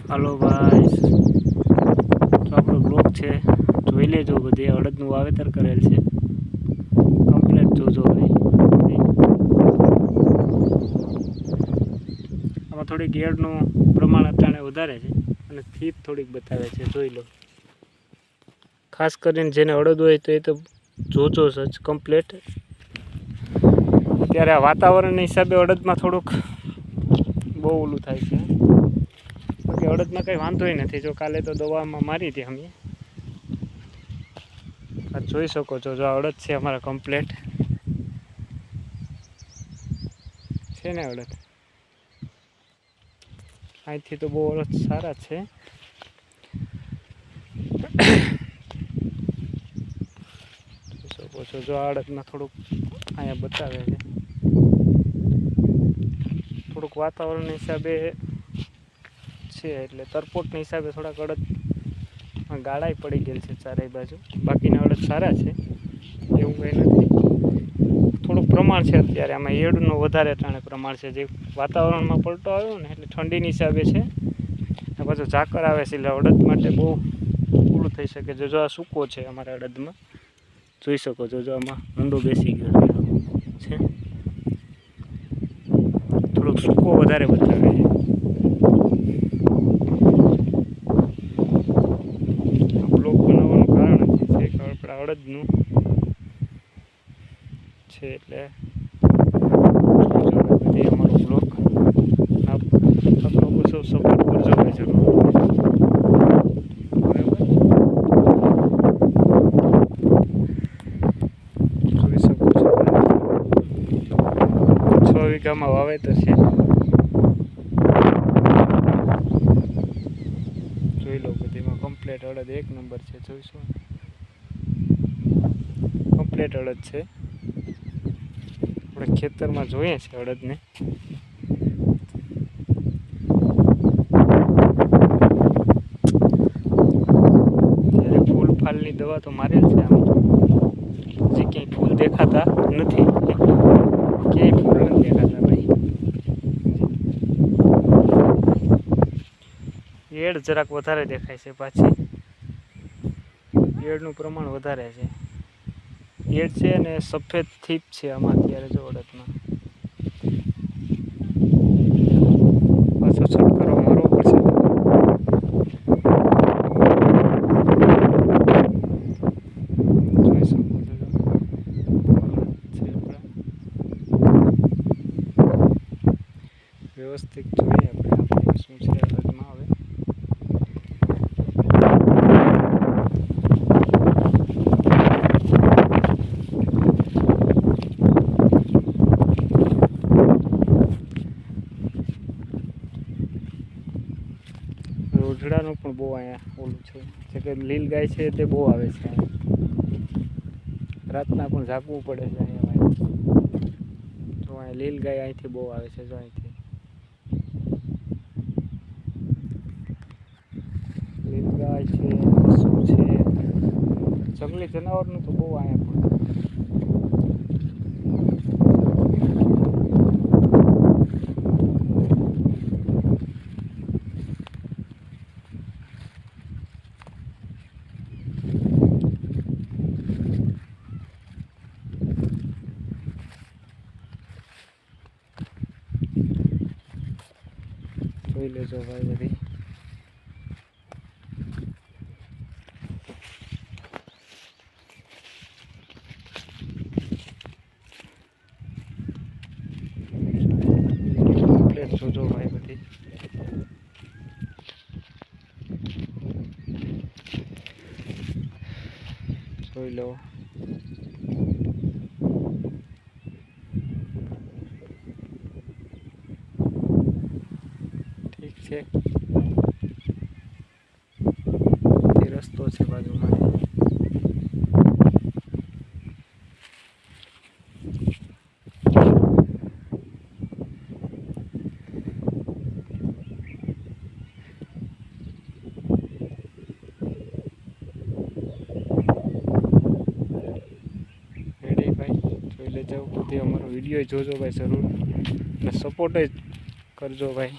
હાલો ભાઈ, તો આપણો બ્લોગ છે જોઈ લેજો. બધે અડદનું વાવેતર કરેલ છે, કમ્પ્લીટ જોજો ભાઈ. આમાં થોડીક એડનું પ્રમાણ અત્યારે વધારે છે અને થીપ થોડીક બતાવે છે, જોઈ લો. ખાસ કરીને જેને અડદ હોય તો એ તો જોજો જ કમ્પ્લીટ. અત્યારે આ વાતાવરણના હિસાબે અડદમાં થોડુંક બહુ ઓલું થાય છે. બાકી અડદમાં કંઈ વાંધોય નથી. જો કાલે તો દવામાં મારી હતી અમે. આ જોઈ શકો છો, જો અડદ છે અમારા કમ્પ્લીટ છે ને અડદ. અહીંથી તો બહુ અડદ સારા છે. જોઈ શકો છો, જો અડદમાં થોડુંક અહીંયા બતાવે છે. થોડુંક વાતાવરણ હિસાબે છે એટલે તરપોટના હિસાબે થોડાક અડદ ગાળાઈ પડી ગયેલ છે ચારેય બાજુ. બાકીના અડદ સારા છે, એવું કંઈ નથી. થોડુંક પ્રમાણ છે અત્યારે આમાં એડનું વધારે ટાણે પ્રમાણ છે. જે વાતાવરણમાં પલટો આવ્યો ને એટલે ઠંડીની હિસાબે છે. અને પાછું ઝાકર આવે છે એટલે અડદ માટે બહુ પૂરું થઈ શકે છે. જો આ સૂકો છે અમારા અડદમાં, જોઈ શકો છો. જો આમાં ઊંડો બેસી ગયો છે, થોડોક સૂકો વધારે બતાવે છે. બ્લોગ બનાવવાનું કારણ છે કે આપણા અડદનું છે એટલે અમારો બ્લોગ આપ લોકો સૌ સપોર્ટ કરજો ભાઈ જરૂર. બરાબર, જોઈ શકો છો 6 વીઘામાં વાવેતર છે. જોઈ લો, બધીમાં કમ્પ્લીટ અડદ એક નંબર છે. જોઈશું, કમ્પ્લીટ અડદ છે. આપણે ખેતરમાં જોઈએ છે અડદને. ત્યારે ફૂલ ફાલની દવા તો મારેલ છે. આમ હજી ક્યાંય ફૂલ દેખાતા નથી, ક્યાંય ફૂલ નથી દેખાતા ભાઈ. એડ જરાક વધારે દેખાય છે. પાછી એડનું પ્રમાણ વધારે છે. એડ છે અને સફેદ થીપ છે આમાં અત્યારે જો અડદમાં. પાછો છટકારો મારવો પડશે. જોઈ શકો છો, છે વ્યવસ્થિત જોઈએ આપણે શું છે અડદમાં હવે. રોજડાનું પણ બહુ અહીંયા ઓલું છે, જે કે લીલ ગાય છે તે બહુ આવે છે અહીંયા. રાતના પણ ઝાંકવું પડે છે અહીંયા ભાઈ. તો અહીંયા લીલ ગાય અહીંથી બહુ આવે છે. જો અહીંથી લીલ ગાય છે, પશુ છે, જંગલી જનાવરનું તો બહુ અહીંયા પણ. જોઈ લેજો ભાઈ બધી. કમ્પ્લીટ જોજો ભાઈ બધી. જોઈ લો. ઠીક છે, એ રસ્તો છે બાજુમાં. રેડી ભાઈ, જોઈ લેજો. બધી અમારો વિડીયો જોજો ભાઈ જરૂર, અને સપોર્ટ જ કરજો ભાઈ.